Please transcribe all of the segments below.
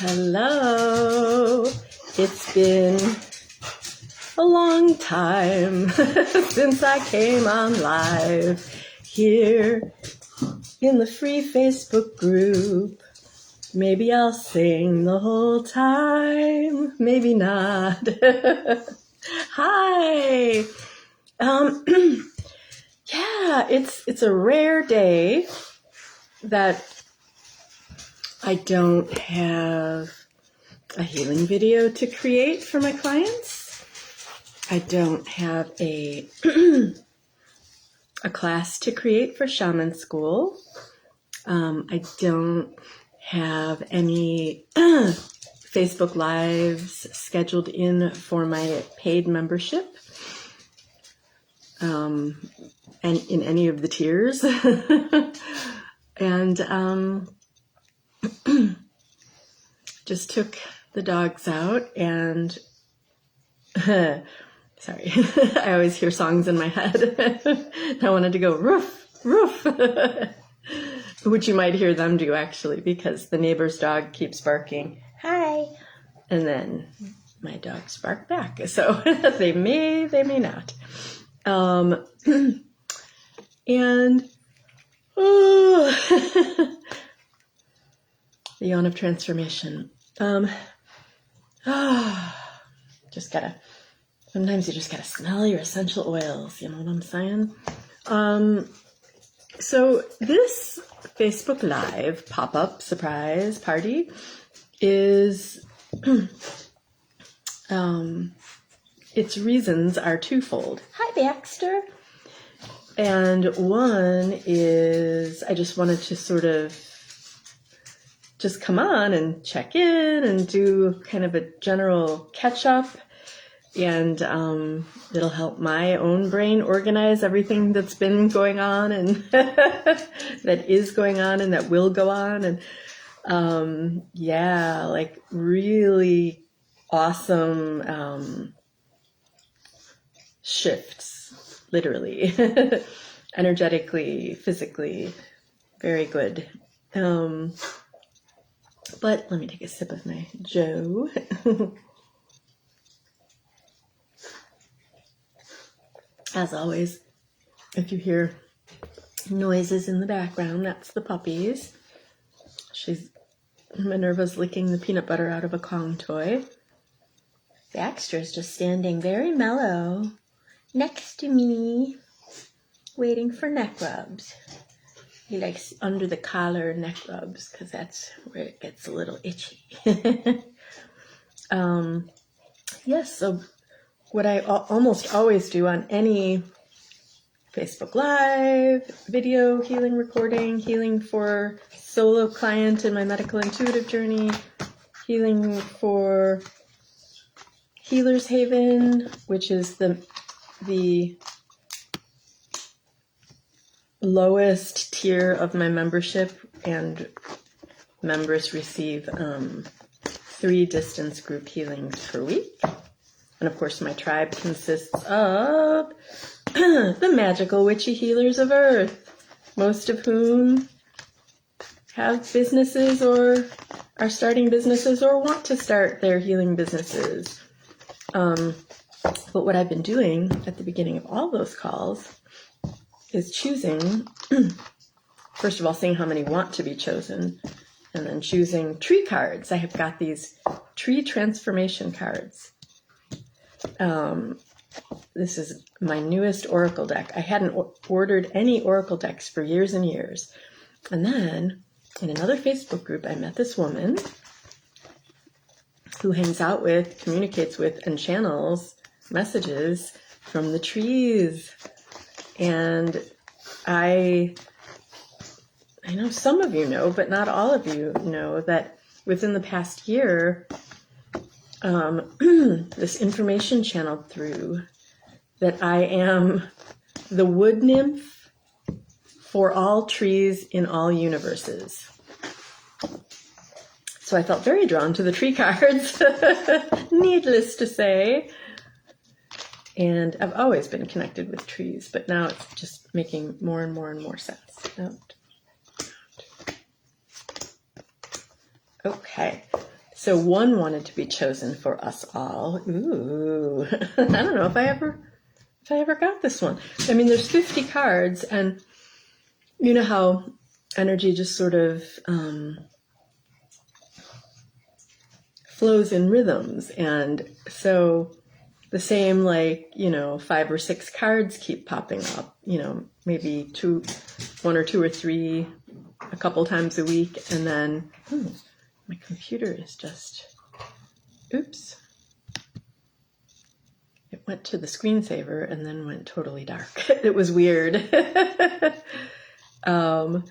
Hello. It's been a long time since I came on live here in the free Facebook group. Maybe I'll sing the whole time, maybe not. Hi. Yeah, it's a rare day that I don't have a healing video to create for my clients. I don't have a class to create for shaman school. I don't have any Facebook Lives scheduled in for my paid membership and in any of the tiers. And just took the dogs out and sorry, I always hear songs in my head. I wanted to go roof, roof, which you might hear them do actually, because the neighbor's dog keeps barking, hi, and then my dogs bark back. So they may not. And the yawn of transformation. Sometimes you just gotta smell your essential oils, you know what I'm saying? So this Facebook Live pop-up surprise party is, its reasons are twofold. Hi, Baxter. And one is I just wanted to sort of just come on and check in and do kind of a general catch-up. And it'll help my own brain organize everything that's been going on and that is going on and that will go on. And yeah, like really awesome shifts, literally, energetically, physically, very good. But let me take a sip of my Joe. As always, if you hear noises in the background, that's the puppies. Minerva's licking the peanut butter out of a Kong toy. Baxter's just standing very mellow next to me, waiting for neck rubs. He likes under the collar neck rubs because that's where it gets a little itchy. Yes, so what I almost always do on any Facebook Live, video healing recording, healing for solo client in my medical intuitive journey, healing for Healer's Haven, which is the lowest tier of my membership, and members receive 3 distance group healings per week. And of course, my tribe consists of the magical witchy healers of Earth, most of whom have businesses or are starting businesses or want to start their healing businesses. But what I've been doing at the beginning of all those calls is choosing, first of all, seeing how many want to be chosen, and then choosing tree cards. I have got these tree transformation cards. This is my newest oracle deck. I hadn't ordered any oracle decks for years and years. And then in another Facebook group, I met this woman who hangs out with, communicates with, and channels messages from the trees. And I know some of you know, but not all of you know, that within the past year, this information channeled through that I am the wood nymph for all trees in all universes. So I felt very drawn to the tree cards, needless to say. And I've always been connected with trees, but now it's just making more and more and more sense. Okay. So one wanted to be chosen for us all. Ooh, I don't know if I ever got this one. I mean, there's 50 cards, and you know how energy just sort of flows in rhythms. And so the same, like, 5 or 6 cards keep popping up, maybe 1 or 2 or 3 a couple times a week. And then my computer is just, oops. It went to the screensaver and then went totally dark. It was weird. I'm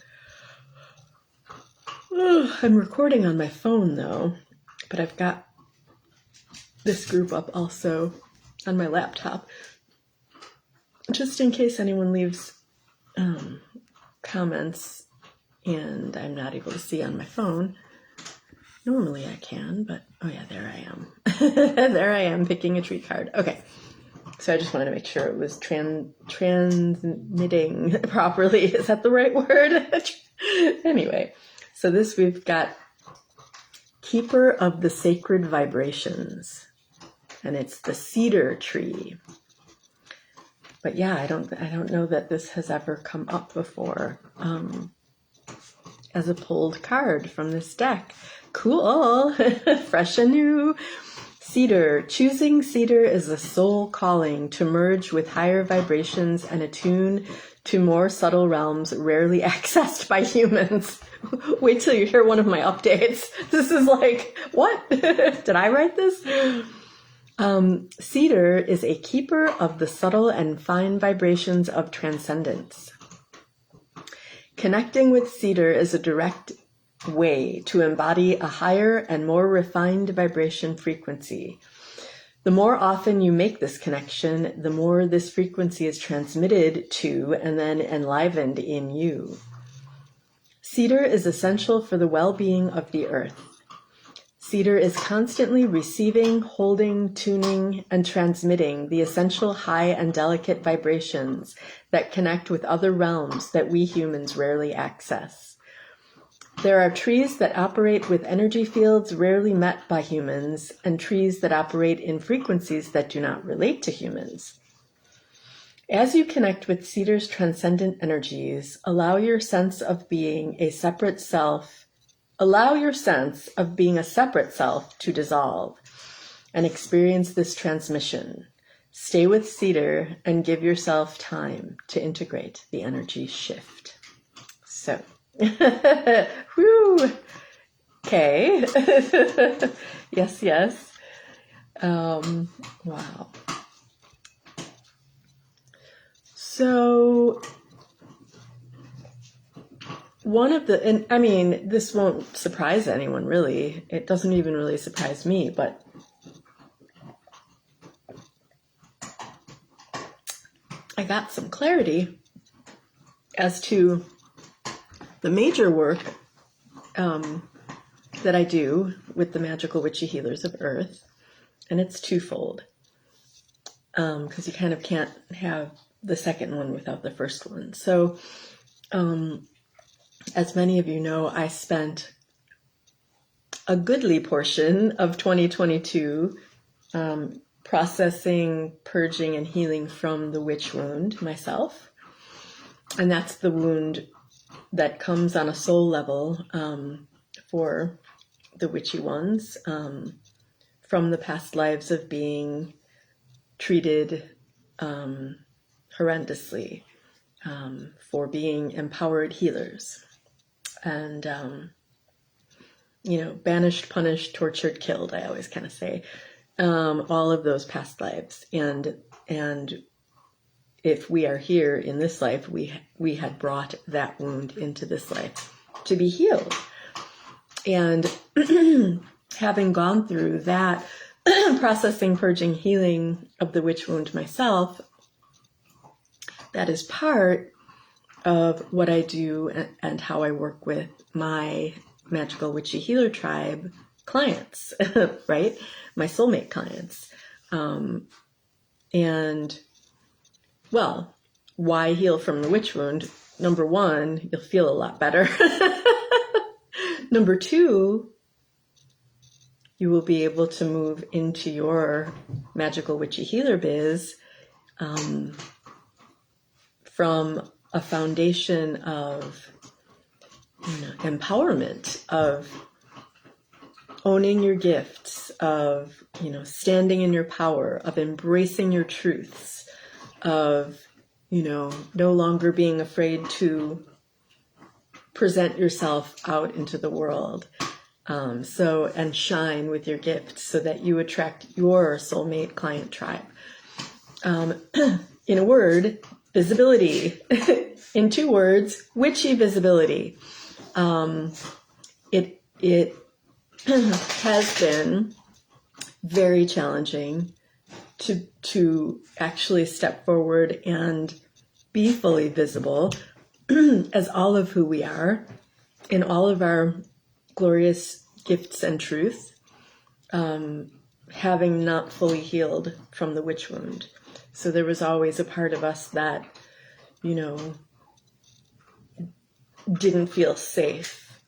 recording on my phone though, but I've got this group up also on my laptop, just in case anyone leaves comments and I'm not able to see on my phone. Normally I can, but oh yeah, there I am. There I am picking a tree card. Okay, so I just wanted to make sure it was transmitting properly. Is that the right word? Anyway, so this we've got Keeper of the Sacred Vibrations, and it's the cedar tree. But yeah, I don't know that this has ever come up before as a pulled card from this deck. Cool. Fresh and new. Cedar. Choosing cedar is a soul calling to merge with higher vibrations and attune to more subtle realms rarely accessed by humans. Wait till you hear one of my updates. This is like, what? Did I write this? Cedar is a keeper of the subtle and fine vibrations of transcendence. Connecting with cedar is a direct way to embody a higher and more refined vibration frequency. The more often you make this connection, the more this frequency is transmitted to and then enlivened in you. Cedar is essential for the well-being of the earth. Cedar is constantly receiving, holding, tuning, and transmitting the essential high and delicate vibrations that connect with other realms that we humans rarely access. There are trees that operate with energy fields rarely met by humans, and trees that operate in frequencies that do not relate to humans. As you connect with cedar's transcendent energies, allow your sense of being a separate self to dissolve and experience this transmission. Stay with cedar and give yourself time to integrate the energy shift. So, whew. Okay. Yes. Wow. So one of the, and I mean, this won't surprise anyone really. It doesn't even really surprise me, but I got some clarity as to the major work that I do with the Magical Witchy Healers of Earth, and it's twofold, because you kind of can't have the second one without the first one. So, as many of you know, I spent a goodly portion of 2022 processing, purging, and healing from the witch wound myself, and that's the wound that comes on a soul level for the witchy ones from the past lives of being treated horrendously for being empowered healers and banished, punished, tortured, killed, I always kind of say, all of those past lives. And if we are here in this life, we had brought that wound into this life to be healed. And having gone through that processing, purging, healing of the witch wound myself, that is part of what I do and how I work with my Magical Witchy Healer Tribe clients, right? My soulmate clients. And well, why heal from the witch wound? Number one, you'll feel a lot better. Number two, you will be able to move into your magical witchy healer biz from a foundation of empowerment, of owning your gifts, of standing in your power, of embracing your truths, of no longer being afraid to present yourself out into the world, and shine with your gifts so that you attract your soulmate client tribe. In a word, visibility. In 2 words, witchy visibility. It has been very challenging to actually step forward and be fully visible as all of who we are, in all of our glorious gifts and truth, having not fully healed from the witch wound. So there was always a part of us that, didn't feel safe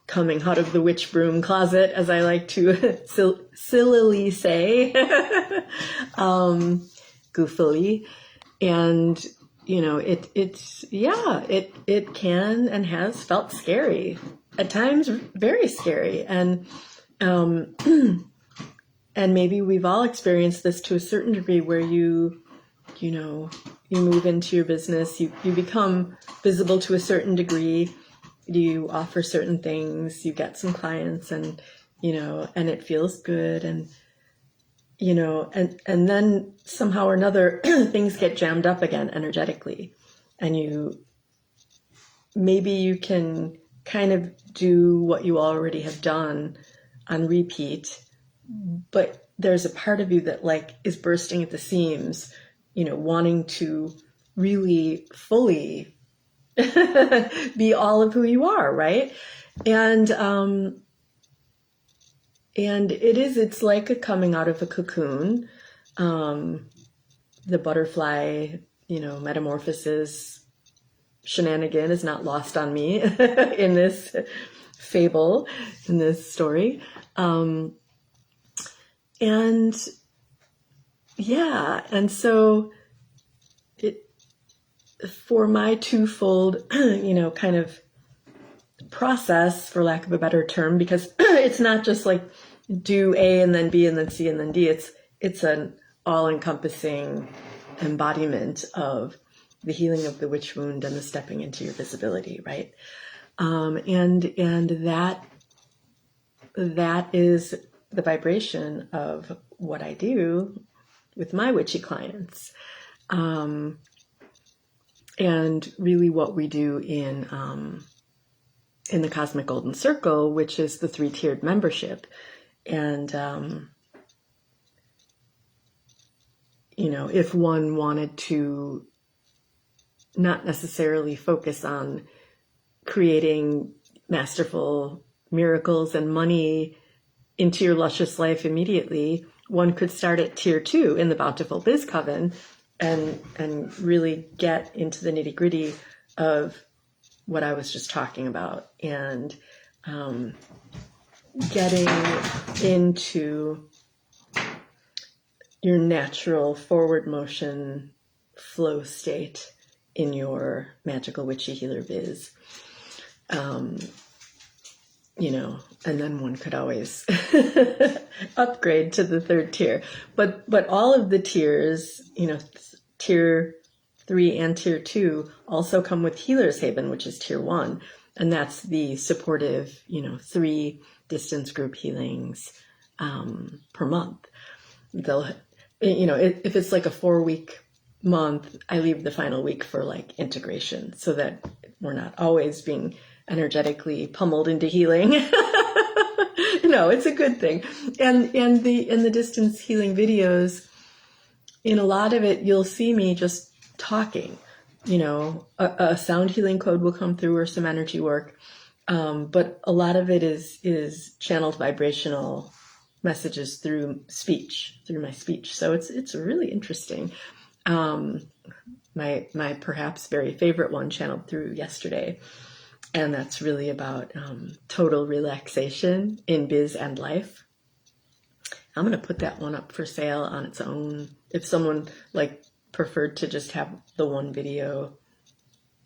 coming out of the witch broom closet, as I like to sillily say, goofily. And it can and has felt scary at times, very scary. And and maybe we've all experienced this to a certain degree, where you move into your business, you become visible to a certain degree, you offer certain things, you get some clients, and and it feels good, and and then somehow or another things get jammed up again energetically, and maybe you can kind of do what you already have done on repeat, but there's a part of you that is bursting at the seams, wanting to really fully be all of who you are, right? And it's like a coming out of a cocoon. The butterfly, metamorphosis shenanigan is not lost on me in this fable, in this story. And so for my twofold, kind of process, for lack of a better term, because it's not just like do A and then B and then C and then D. It's an all-encompassing embodiment of the healing of the witch wound and the stepping into your visibility, right? And that is the vibration of what I do with my witchy clients. And really what we do in the Cosmic Golden Circle, which is the 3-tiered membership. And, if one wanted to not necessarily focus on creating masterful miracles and money into your luscious life immediately, one could start at tier 2 in the Bountiful Biz Coven and really get into the nitty-gritty of what I was just talking about, and getting into your natural forward motion flow state in your magical witchy healer biz. And then one could always upgrade to the 3rd tier. But all of the tiers, tier 3 and tier 2 also come with Healer's Haven, which is tier 1. And that's the supportive, 3 distance group healings per month. They'll, if it's like a 4-week month, I leave the final week for integration, so that we're not always being energetically pummeled into healing. No, it's a good thing. And in the distance healing videos, in a lot of it, you'll see me just talking. A sound healing code will come through, or some energy work. But a lot of it is channeled vibrational messages through my speech. So it's really interesting. My perhaps very favorite one channeled through yesterday. And that's really about total relaxation in biz and life. I'm going to put that one up for sale on its own. If someone like preferred to just have the one video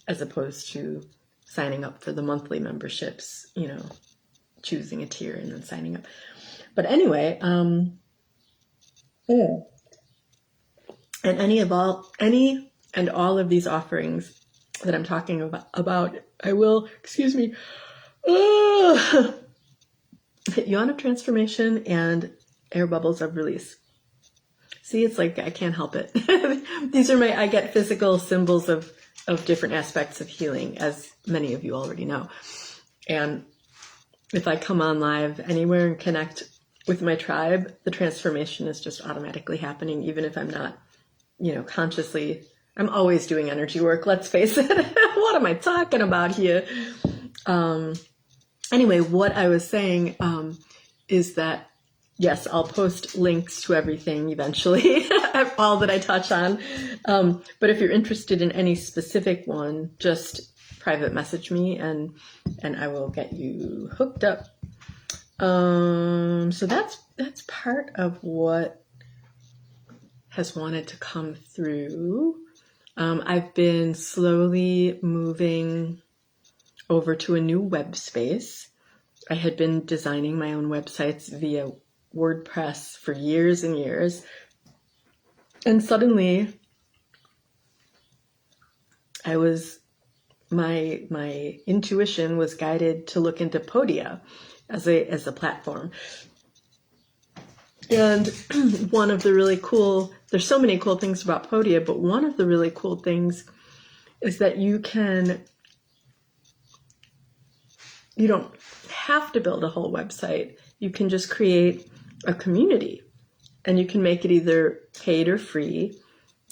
as opposed to signing up for the monthly memberships, you know, choosing a tier and then signing up. But anyway, and any and all of these offerings that I'm talking about, I will, yawn of transformation and air bubbles of release. See, it's like I can't help it. These are I get physical symbols of different aspects of healing, as many of you already know. And if I come on live anywhere and connect with my tribe, the transformation is just automatically happening, even if I'm not, you know, consciously. I'm always doing energy work, let's face it. What am I talking about here? Anyway, what I was saying is that, yes, I'll post links to everything eventually, all that I touch on. But if you're interested in any specific one, just private message me and I will get you hooked up. So that's part of what has wanted to come through. I've been slowly moving over to a new web space. I had been designing my own websites via WordPress for years and years. And suddenly my intuition was guided to look into Podia as a platform. And one of the really cool, there's so many cool things about Podia, but one of the really cool things is that you don't have to build a whole website. You can just create a community and you can make it either paid or free.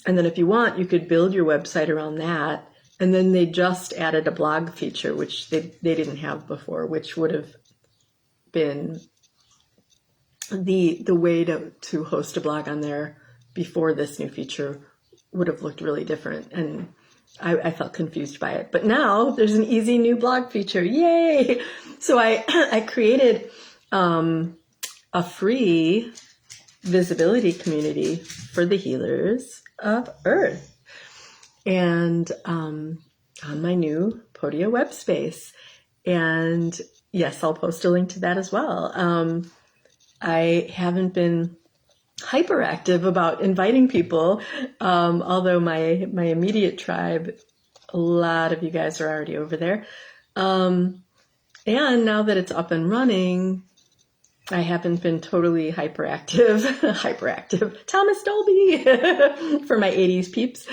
And then if you want, you could build your website around that. And then they just added a blog feature, which they didn't have before, which would have been the way to host a blog on there before this new feature would have looked really different. And I felt confused by it. But now there's an easy new blog feature. Yay! So I created a free visibility community for the healers of Earth. And on my new Podia web space. And yes, I'll post a link to that as well. I haven't been hyperactive about inviting people, although my immediate tribe, a lot of you guys are already over there. And now that it's up and running, I haven't been totally hyperactive, Thomas Dolby, for my 80s peeps.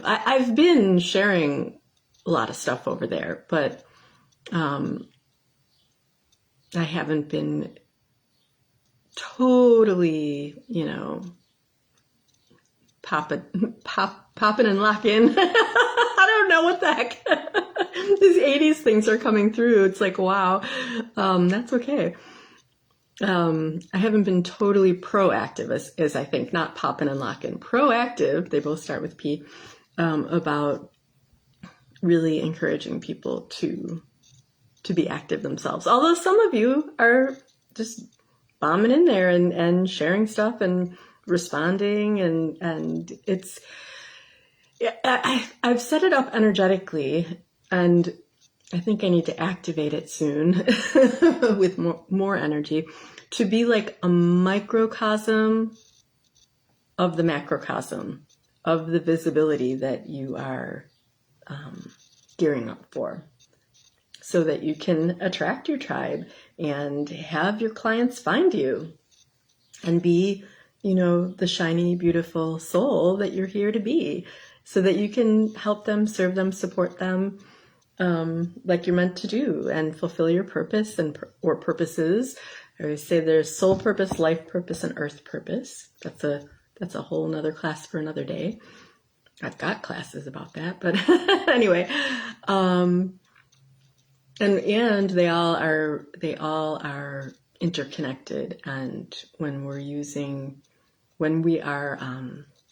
I've been sharing a lot of stuff over there, but I haven't been totally, popping and locking. I don't know what the heck. These 80s things are coming through. It's like, wow, that's okay. I haven't been totally proactive as I think, not popping and locking. Proactive, they both start with P, about really encouraging people to be active themselves. Although some of you are just bombing in there and sharing stuff and responding and it's, I've set it up energetically and I think I need to activate it soon with more energy to be like a microcosm of the macrocosm of the visibility that you are gearing up for, so that you can attract your tribe and have your clients find you and be, the shiny, beautiful soul that you're here to be, so that you can help them, serve them, support them, like you're meant to do, and fulfill your purpose or purposes. I always say there's soul purpose, life purpose, and earth purpose. That's a whole nother class for another day. I've got classes about that, but anyway, and they all are interconnected. And when we are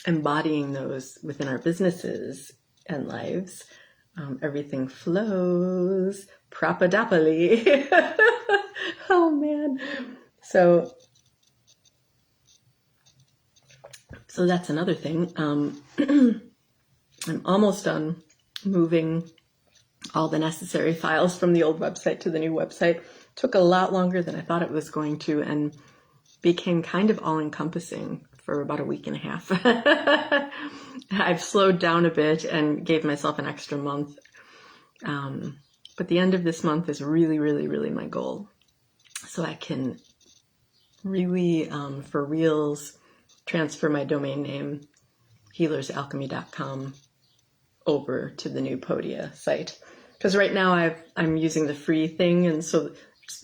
embodying those within our businesses and lives. Everything flows propadopally. Oh man. So that's another thing. I'm almost done moving all the necessary files from the old website to the new website. Took a lot longer than I thought it was going to, and became kind of all-encompassing for about a week and a half. I've slowed down a bit and gave myself an extra month. But the end of this month is really, really, really my goal. So I can really, for reals, transfer my domain name, healersalchemy.com, over to the new Podia site. Because right now I'm using the free thing, and so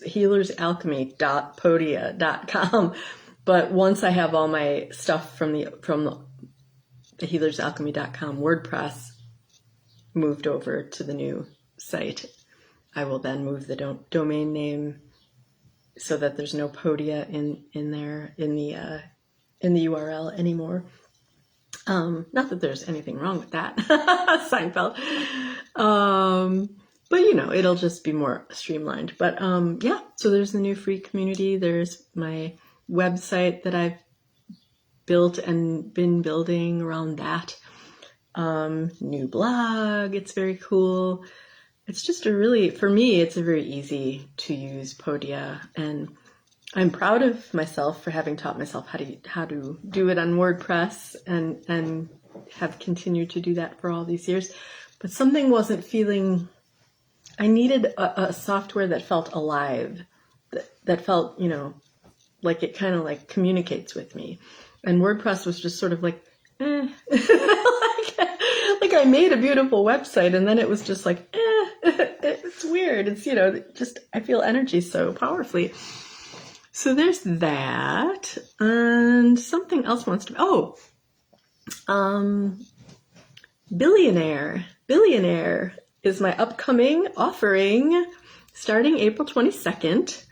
healersalchemy.podia.com. But once I have all my stuff from the healersalchemy.com WordPress moved over to the new site, I will then move the domain name so that there's no Podia in there in the URL anymore. Not that there's anything wrong with that, Seinfeld. But it'll just be more streamlined. But yeah, so there's the new free community. There's my website that I've built and been building around that. New blog. It's very cool. It's just for me, it's a very easy to use Podia, and I'm proud of myself for having taught myself how to do it on WordPress and have continued to do that for all these years. But something wasn't feeling. I needed a software that felt alive, that felt, like it kind of like communicates with me. And WordPress was just sort of like, like I made a beautiful website, and then it was just like, it's weird. It's, just I feel energy so powerfully. So there's that, and something else wants to. Billionaire is my upcoming offering starting April 22nd.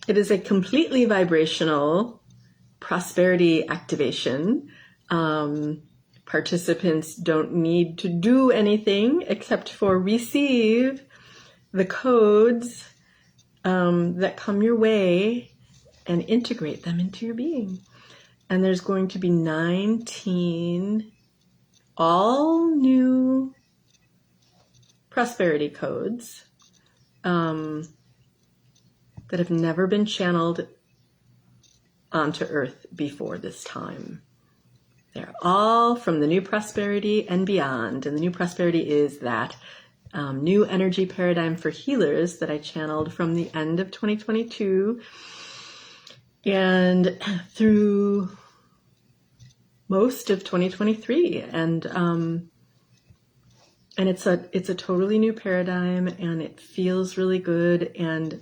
It is a completely vibrational prosperity activation. Participants don't need to do anything except for receive the codes that come your way and integrate them into your being. And there's going to be 19 all new prosperity codes that have never been channeled onto Earth before this time. They're all from the new prosperity and beyond. And the new prosperity is that new energy paradigm for healers that I channeled from the end of 2022 and through most of 2023. And it's a totally new paradigm, and it feels really good. And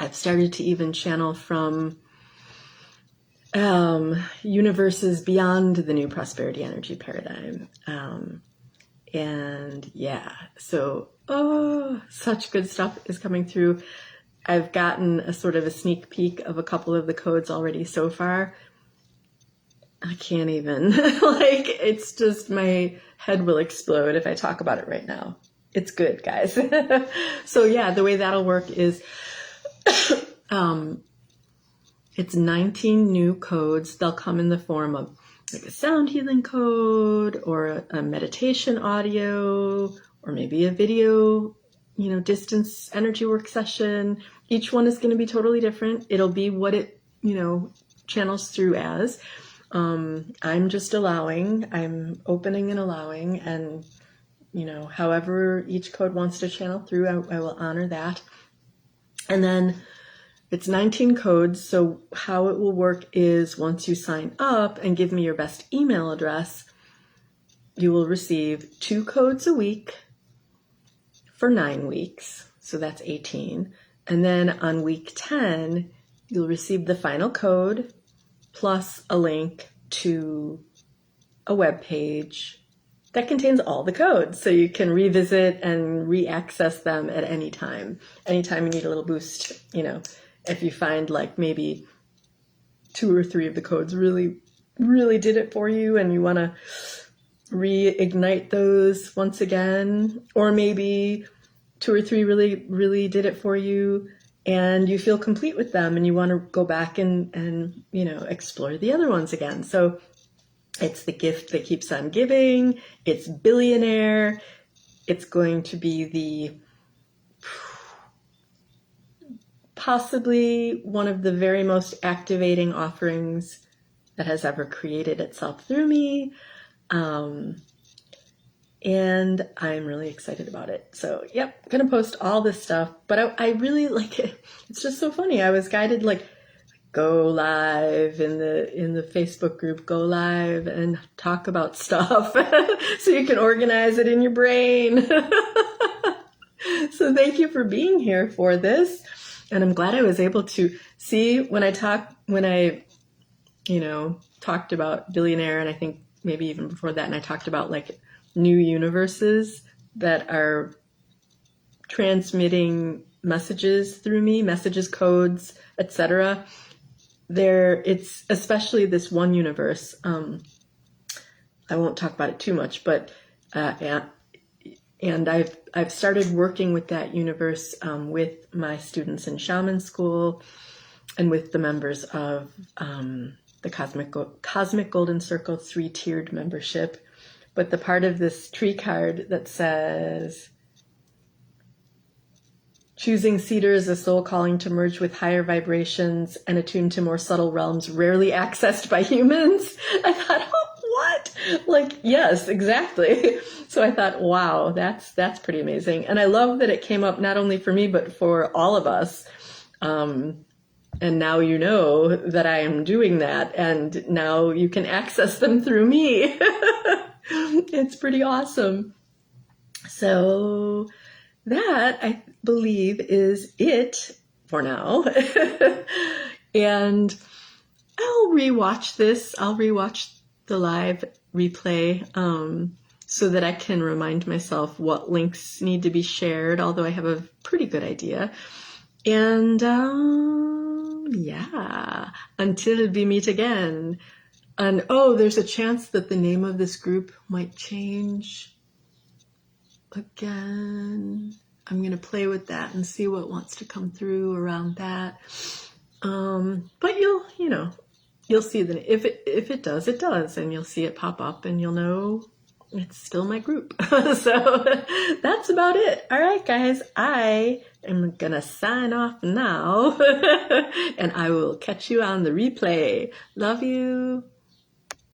I've started to even channel from universes beyond the new prosperity energy paradigm. And yeah, so, such good stuff is coming through. I've gotten a sort of a sneak peek of a couple of the codes already so far. I can't even, it's just, my head will explode if I talk about it right now. It's good, guys. So yeah, the way that'll work is, it's 19 new codes. They'll come in the form of like a sound healing code, or a meditation audio, or maybe a video, distance energy work session. Each one is going to be totally different. It'll be what it, channels through as. I'm just I'm opening and allowing, and, however each code wants to channel through, I will honor that. And then it's 19 codes. So how it will work is, once you sign up and give me your best email address, you will receive 2 codes a week for 9 weeks. So that's 18. And then on week 10, you'll receive the final code plus a link to a web page that contains all the codes. So you can revisit and re-access them at any time. Anytime you need a little boost, if you find like maybe 2 or 3 of the codes really, really did it for you, and you want to reignite those once again, or maybe 2 or 3 really did it for you and you feel complete with them and you want to go back and explore the other ones again. So it's the gift that keeps on giving. It's billionaire. It's going to be the possibly one of the very most activating offerings that has ever created itself through me. And I'm really excited about it. So, yep, gonna post all this stuff. But I really like it. It's just so funny. I was guided like, go live in the Facebook group, go live and talk about stuff so you can organize it in your brain. So thank you for being here for this. And I'm glad I was able to see when I talked about billionaire, and I think maybe even before that, and I talked about like new universes that are transmitting messages through me, messages, codes, etc. It's especially this one universe. I won't talk about it too much, but and I've started working with that universe with my students in shaman school and with the members of the Cosmic Golden Circle 3-tiered membership. But the part of this tree card that says, choosing cedar is a soul calling to merge with higher vibrations and attune to more subtle realms rarely accessed by humans. I thought, oh, what? Like, yes, exactly. So I thought, wow, that's pretty amazing. And I love that it came up not only for me, but for all of us. And now you know that I am doing that, and now you can access them through me. It's pretty awesome. So that, I believe, is it for now. And I'll rewatch this. I'll rewatch the live replay so that I can remind myself what links need to be shared, although I have a pretty good idea. And yeah, until we meet again. And there's a chance that the name of this group might change again. I'm going to play with that and see what wants to come through around that. But you'll see that if it does, it does, and you'll see it pop up and you'll know it's still my group. So that's about it. All right, guys, I am going to sign off now and I will catch you on the replay. Love you.